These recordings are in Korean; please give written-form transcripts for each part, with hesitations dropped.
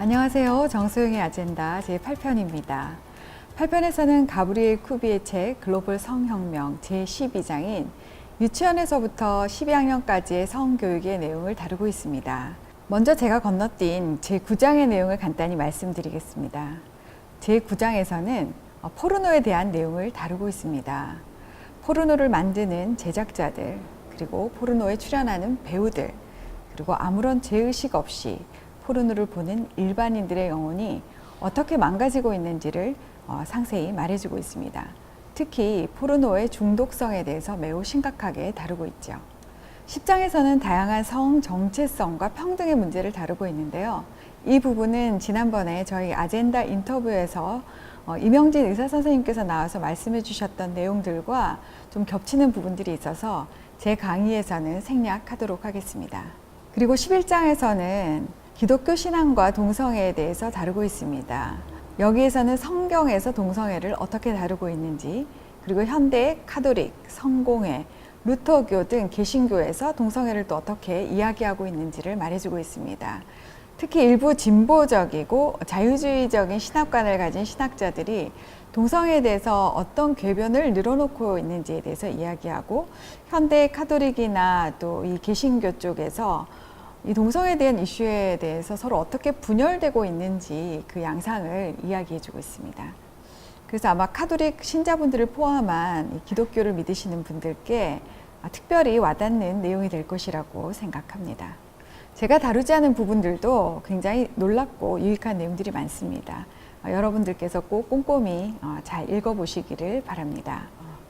안녕하세요. 정소영의 아젠다 제8편입니다. 8편에서는 가브리엘 쿠비의 책 글로벌 성혁명 제12장인 유치원에서부터 12학년까지의 성교육의 내용을 다루고 있습니다. 먼저 제가 건너뛴 제9장의 내용을 간단히 말씀드리겠습니다. 제9장에서는 포르노에 대한 내용을 다루고 있습니다. 포르노를 만드는 제작자들, 그리고 포르노에 출연하는 배우들, 그리고 아무런 죄의식 없이 포르노를 보는 일반인들의 영혼이 어떻게 망가지고 있는지를 상세히 말해주고 있습니다. 특히 포르노의 중독성에 대해서 매우 심각하게 다루고 있죠. 10장에서는 다양한 성 정체성과 평등의 문제를 다루고 있는데요. 이 부분은 지난번에 저희 아젠다 인터뷰에서 이명진 의사 선생님께서 나와서 말씀해 주셨던 내용들과 좀 겹치는 부분들이 있어서 제 강의에서는 생략하도록 하겠습니다. 그리고 11장에서는 기독교 신앙과 동성애에 대해서 다루고 있습니다. 여기에서는 성경에서 동성애를 어떻게 다루고 있는지, 그리고 현대 카톨릭, 성공회, 루터교 등 개신교에서 동성애를 또 어떻게 이야기하고 있는지를 말해주고 있습니다. 특히 일부 진보적이고 자유주의적인 신학관을 가진 신학자들이 동성애에 대해서 어떤 궤변을 늘어놓고 있는지에 대해서 이야기하고, 현대 카톨릭이나 또 이 개신교 쪽에서 이 동성애에 대한 이슈에 대해서 서로 어떻게 분열되고 있는지 그 양상을 이야기해주고 있습니다. 그래서 아마 카톨릭 신자분들을 포함한 이 기독교를 믿으시는 분들께 특별히 와닿는 내용이 될 것이라고 생각합니다. 제가 다루지 않은 부분들도 굉장히 놀랍고 유익한 내용들이 많습니다. 여러분들께서 꼭 꼼꼼히 잘 읽어보시기를 바랍니다.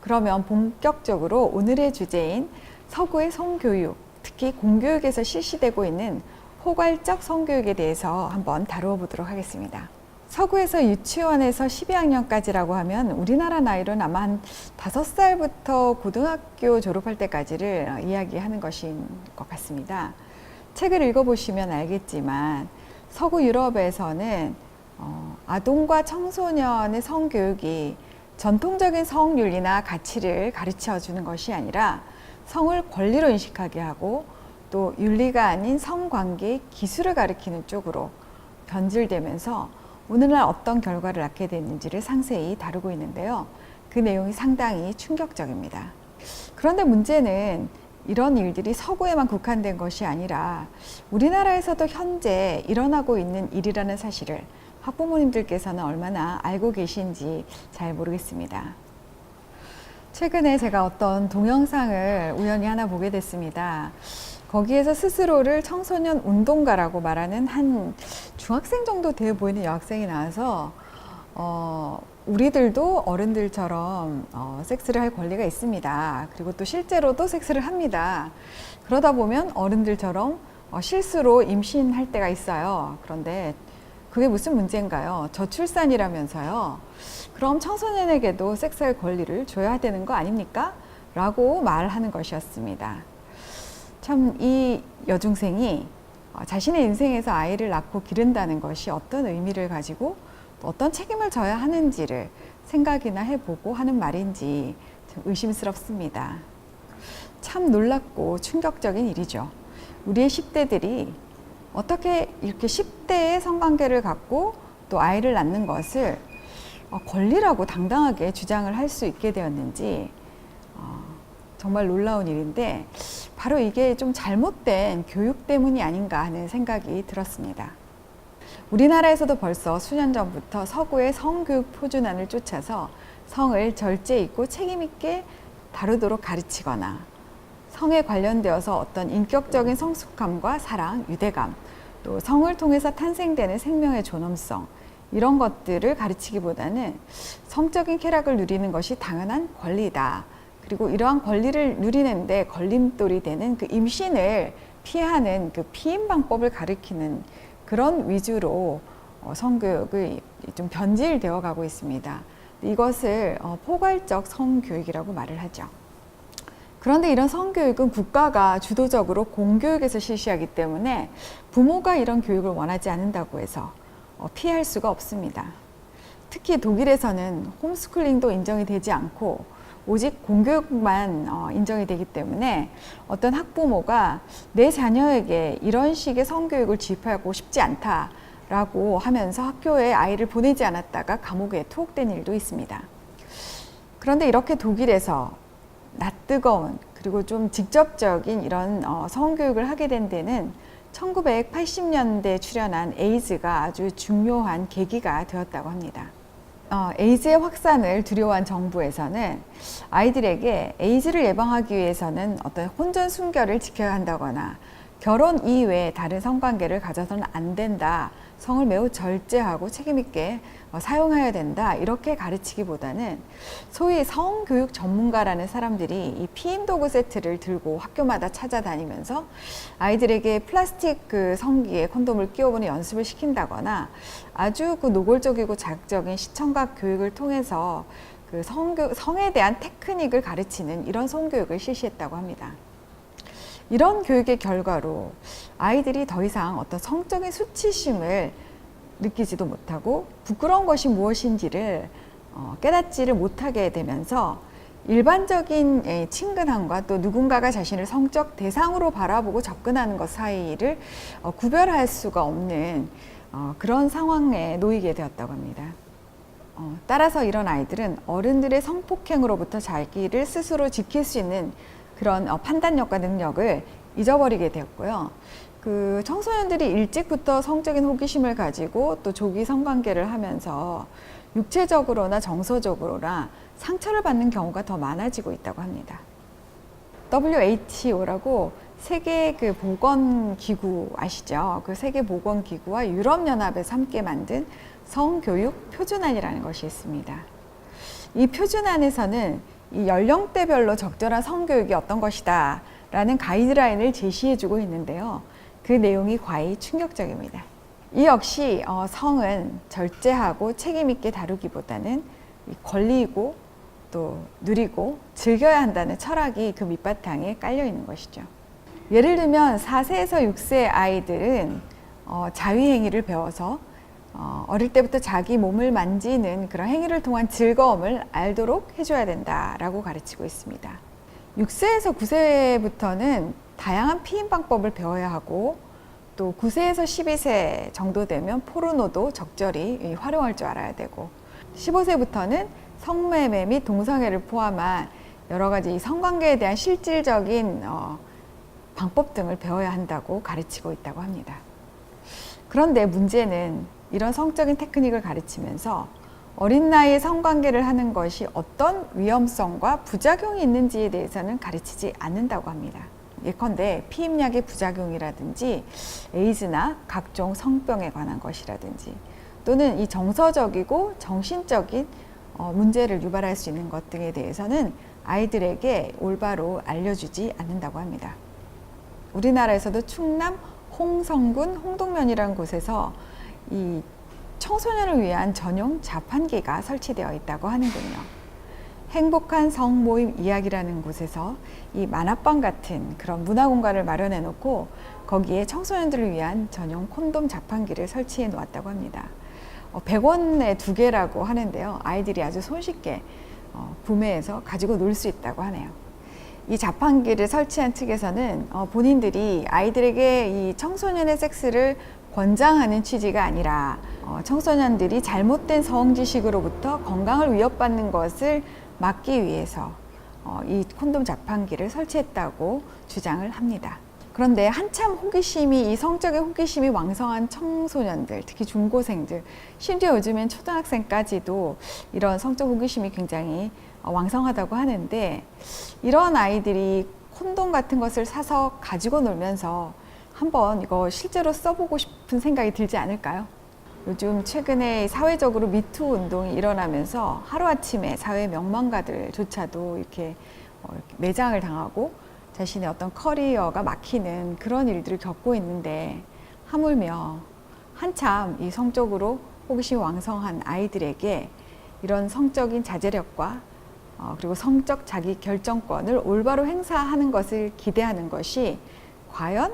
그러면 본격적으로 오늘의 주제인 서구의 성교육, 특히 공교육에서 실시되고 있는 포괄적 성교육에 대해서 한번 다루어 보도록 하겠습니다. 서구에서 유치원에서 12학년까지라고 하면 우리나라 나이로는 아마 한 5살부터 고등학교 졸업할 때까지를 이야기하는 것인 것 같습니다. 책을 읽어보시면 알겠지만 서구 유럽에서는 아동과 청소년의 성교육이 전통적인 성윤리나 가치를 가르쳐 주는 것이 아니라 성을 권리로 인식하게 하고 또 윤리가 아닌 성관계 기술을 가리키는 쪽으로 변질되면서 오늘날 어떤 결과를 낳게 됐는지를 상세히 다루고 있는데요. 그 내용이 상당히 충격적입니다. 그런데 문제는 이런 일들이 서구에만 국한된 것이 아니라 우리나라에서도 현재 일어나고 있는 일이라는 사실을 학부모님들께서는 얼마나 알고 계신지 잘 모르겠습니다. 최근에 제가 어떤 동영상을 우연히 하나 보게 됐습니다. 거기에서 스스로를 청소년 운동가라고 말하는 한 중학생 정도 되어 보이는 여학생이 나와서 우리들도 어른들처럼 섹스를 할 권리가 있습니다. 그리고 또 실제로도 섹스를 합니다. 그러다 보면 어른들처럼 실수로 임신할 때가 있어요. 그런데 그게 무슨 문제인가요? 저출산이라면서요. 그럼 청소년에게도 섹스할 권리를 줘야 되는 거 아닙니까? 라고 말하는 것이었습니다. 참 이 여중생이 자신의 인생에서 아이를 낳고 기른다는 것이 어떤 의미를 가지고 또 어떤 책임을 져야 하는지를 생각이나 해보고 하는 말인지 참 의심스럽습니다. 참 놀랍고 충격적인 일이죠. 우리의 10대들이 어떻게 이렇게 10대의 성관계를 갖고 또 아이를 낳는 것을 권리라고 당당하게 주장을 할 수 있게 되었는지 정말 놀라운 일인데 바로 이게 좀 잘못된 교육 때문이 아닌가 하는 생각이 들었습니다. 우리나라에서도 벌써 수년 전부터 서구의 성교육 표준안을 쫓아서 성을 절제 있고 책임 있게 다루도록 가르치거나 성에 관련되어서 어떤 인격적인 성숙함과 사랑, 유대감, 또 성을 통해서 탄생되는 생명의 존엄성, 이런 것들을 가르치기보다는 성적인 쾌락을 누리는 것이 당연한 권리다. 그리고 이러한 권리를 누리는데 걸림돌이 되는 그 임신을 피하는 그 피임 방법을 가르치는 그런 위주로 성교육이 좀 변질되어 가고 있습니다. 이것을 포괄적 성교육이라고 말을 하죠. 그런데 이런 성교육은 국가가 주도적으로 공교육에서 실시하기 때문에 부모가 이런 교육을 원하지 않는다고 해서 피할 수가 없습니다. 특히 독일에서는 홈스쿨링도 인정이 되지 않고 오직 공교육만 인정이 되기 때문에 어떤 학부모가 내 자녀에게 이런 식의 성교육을 지급하고 싶지 않다 라고 하면서 학교에 아이를 보내지 않았다가 감옥에 투옥된 일도 있습니다. 그런데 이렇게 독일에서 낯뜨거운 그리고 좀 직접적인 이런 성교육을 하게 된 데는 1980년대에 출현한 에이즈가 아주 중요한 계기가 되었다고 합니다. 에이즈의 확산을 두려워한 정부에서는 아이들에게 에이즈를 예방하기 위해서는 어떤 혼전 순결을 지켜야 한다거나 결혼 이외에 다른 성관계를 가져서는 안 된다, 성을 매우 절제하고 책임있게 사용해야 된다, 이렇게 가르치기보다는 소위 성교육 전문가라는 사람들이 이 피임 도구 세트를 들고 학교마다 찾아다니면서 아이들에게 플라스틱 그 성기에 콘돔을 끼워보는 연습을 시킨다거나 아주 그 노골적이고 자극적인 시청각 교육을 통해서 그 성에 대한 테크닉을 가르치는 이런 성교육을 실시했다고 합니다. 이런 교육의 결과로 아이들이 더 이상 어떤 성적인 수치심을 느끼지도 못하고 부끄러운 것이 무엇인지를 깨닫지를 못하게 되면서 일반적인 친근함과 또 누군가가 자신을 성적 대상으로 바라보고 접근하는 것 사이를 구별할 수가 없는 그런 상황에 놓이게 되었다고 합니다. 따라서 이런 아이들은 어른들의 성폭행으로부터 자기를 스스로 지킬 수 있는 그런 판단력과 능력을 잊어버리게 되었고요. 그 청소년들이 일찍부터 성적인 호기심을 가지고 또 조기 성관계를 하면서 육체적으로나 정서적으로나 상처를 받는 경우가 더 많아지고 있다고 합니다. WHO라고 세계 그 보건기구 아시죠? 그 세계 보건기구와 유럽연합에서 함께 만든 성교육 표준안이라는 것이 있습니다. 이 표준안에서는 이 연령대별로 적절한 성교육이 어떤 것이다 라는 가이드라인을 제시해주고 있는데요. 그 내용이 과히 충격적입니다. 이 역시 성은 절제하고 책임있게 다루기보다는 권리이고 또 누리고 즐겨야 한다는 철학이 그 밑바탕에 깔려 있는 것이죠. 예를 들면 4세에서 6세 아이들은 자위행위를 배워서 어릴 때부터 자기 몸을 만지는 그런 행위를 통한 즐거움을 알도록 해줘야 된다라고 가르치고 있습니다. 6세에서 9세부터는 다양한 피임 방법을 배워야 하고 또 9세에서 12세 정도 되면 포르노도 적절히 활용할 줄 알아야 되고 15세부터는 성매매 및 동성애를 포함한 여러 가지 성관계에 대한 실질적인 방법 등을 배워야 한다고 가르치고 있다고 합니다. 그런데 문제는 이런 성적인 테크닉을 가르치면서 어린 나이에 성관계를 하는 것이 어떤 위험성과 부작용이 있는지에 대해서는 가르치지 않는다고 합니다. 예컨대 피임약의 부작용이라든지 에이즈나 각종 성병에 관한 것이라든지 또는 이 정서적이고 정신적인 문제를 유발할 수 있는 것 등에 대해서는 아이들에게 올바로 알려주지 않는다고 합니다. 우리나라에서도 충남 홍성군 홍동면이라는 곳에서 이 청소년을 위한 전용 자판기가 설치되어 있다고 하는군요. 행복한 성모임 이야기라는 곳에서 이 만화방 같은 그런 문화 공간을 마련해 놓고 거기에 청소년들을 위한 전용 콘돔 자판기를 설치해 놓았다고 합니다. 100원에 2개라고 하는데요. 아이들이 아주 손쉽게 구매해서 가지고 놀 수 있다고 하네요. 이 자판기를 설치한 측에서는 본인들이 아이들에게 이 청소년의 섹스를 권장하는 취지가 아니라 청소년들이 잘못된 성지식으로부터 건강을 위협받는 것을 막기 위해서 이 콘돔 자판기를 설치했다고 주장을 합니다. 그런데 한참 호기심이 이 성적인 호기심이 왕성한 청소년들, 특히 중고생들, 심지어 요즘엔 초등학생까지도 이런 성적 호기심이 굉장히 왕성하다고 하는데 이런 아이들이 콘돔 같은 것을 사서 가지고 놀면서 한번 이거 실제로 써보고 싶은 생각이 들지 않을까요? 요즘 최근에 사회적으로 미투 운동이 일어나면서 하루아침에 사회 명망가들조차도 이렇게 매장을 당하고 자신의 어떤 커리어가 막히는 그런 일들을 겪고 있는데 하물며 한참 이 성적으로 호기심이 왕성한 아이들에게 이런 성적인 자제력과 그리고 성적 자기 결정권을 올바로 행사하는 것을 기대하는 것이 과연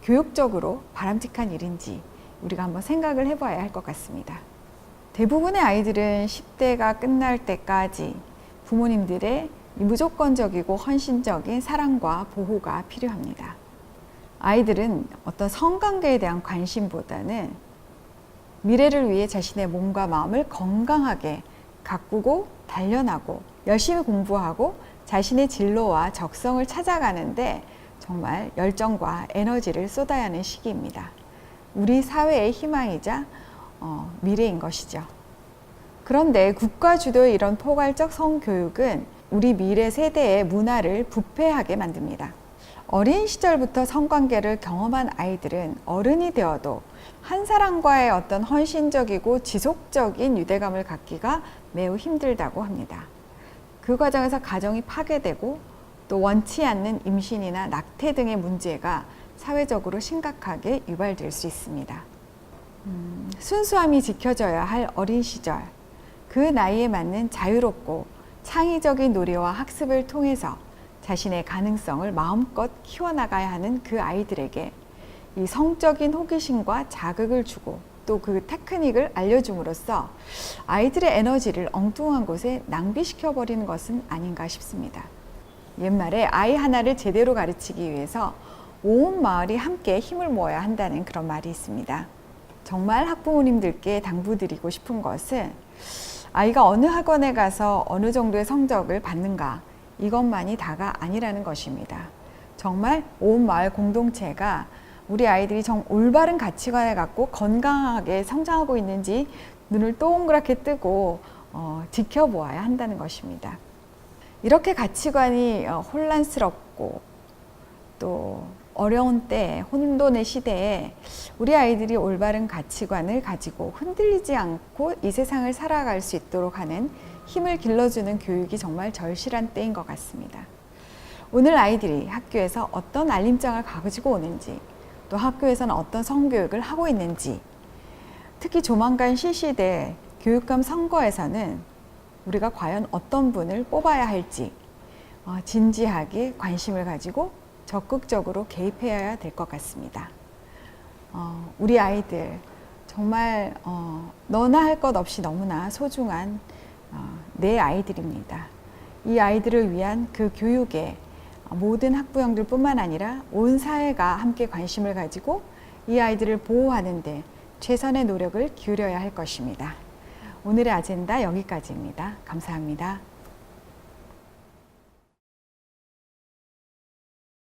교육적으로 바람직한 일인지 우리가 한번 생각을 해봐야 할 것 같습니다. 대부분의 아이들은 10대가 끝날 때까지 부모님들의 무조건적이고 헌신적인 사랑과 보호가 필요합니다. 아이들은 어떤 성관계에 대한 관심보다는 미래를 위해 자신의 몸과 마음을 건강하게 가꾸고 단련하고 열심히 공부하고 자신의 진로와 적성을 찾아가는데 정말 열정과 에너지를 쏟아야 하는 시기입니다. 우리 사회의 희망이자 미래인 것이죠. 그런데 국가 주도의 이런 포괄적 성교육은 우리 미래 세대의 문화를 부패하게 만듭니다. 어린 시절부터 성관계를 경험한 아이들은 어른이 되어도 한 사람과의 어떤 헌신적이고 지속적인 유대감을 갖기가 매우 힘들다고 합니다. 그 과정에서 가정이 파괴되고 또 원치 않는 임신이나 낙태 등의 문제가 사회적으로 심각하게 유발될 수 있습니다. 순수함이 지켜져야 할 어린 시절, 그 나이에 맞는 자유롭고 창의적인 놀이와 학습을 통해서 자신의 가능성을 마음껏 키워나가야 하는 그 아이들에게 이 성적인 호기심과 자극을 주고 또 그 테크닉을 알려줌으로써 아이들의 에너지를 엉뚱한 곳에 낭비시켜버리는 것은 아닌가 싶습니다. 옛말에 아이 하나를 제대로 가르치기 위해서 온 마을이 함께 힘을 모아야 한다는 그런 말이 있습니다. 정말 학부모님들께 당부드리고 싶은 것은 아이가 어느 학원에 가서 어느 정도의 성적을 받는가 이것만이 다가 아니라는 것입니다. 정말 온 마을 공동체가 우리 아이들이 올바른 가치관을 갖고 건강하게 성장하고 있는지 눈을 동그랗게 뜨고 지켜보아야 한다는 것입니다. 이렇게 가치관이 혼란스럽고 또 어려운 때, 혼돈의 시대에 우리 아이들이 올바른 가치관을 가지고 흔들리지 않고 이 세상을 살아갈 수 있도록 하는 힘을 길러주는 교육이 정말 절실한 때인 것 같습니다. 오늘 아이들이 학교에서 어떤 알림장을 가지고 오는지, 또 학교에서는 어떤 성교육을 하고 있는지, 특히 조만간 실시될 교육감 선거에서는 우리가 과연 어떤 분을 뽑아야 할지 진지하게 관심을 가지고 적극적으로 개입해야 될 것 같습니다. 우리 아이들 정말 너나 할 것 없이 너무나 소중한 내 아이들입니다. 이 아이들을 위한 그 교육에 모든 학부형들 뿐만 아니라 온 사회가 함께 관심을 가지고 이 아이들을 보호하는 데 최선의 노력을 기울여야 할 것입니다. 오늘의 아젠다 여기까지입니다. 감사합니다.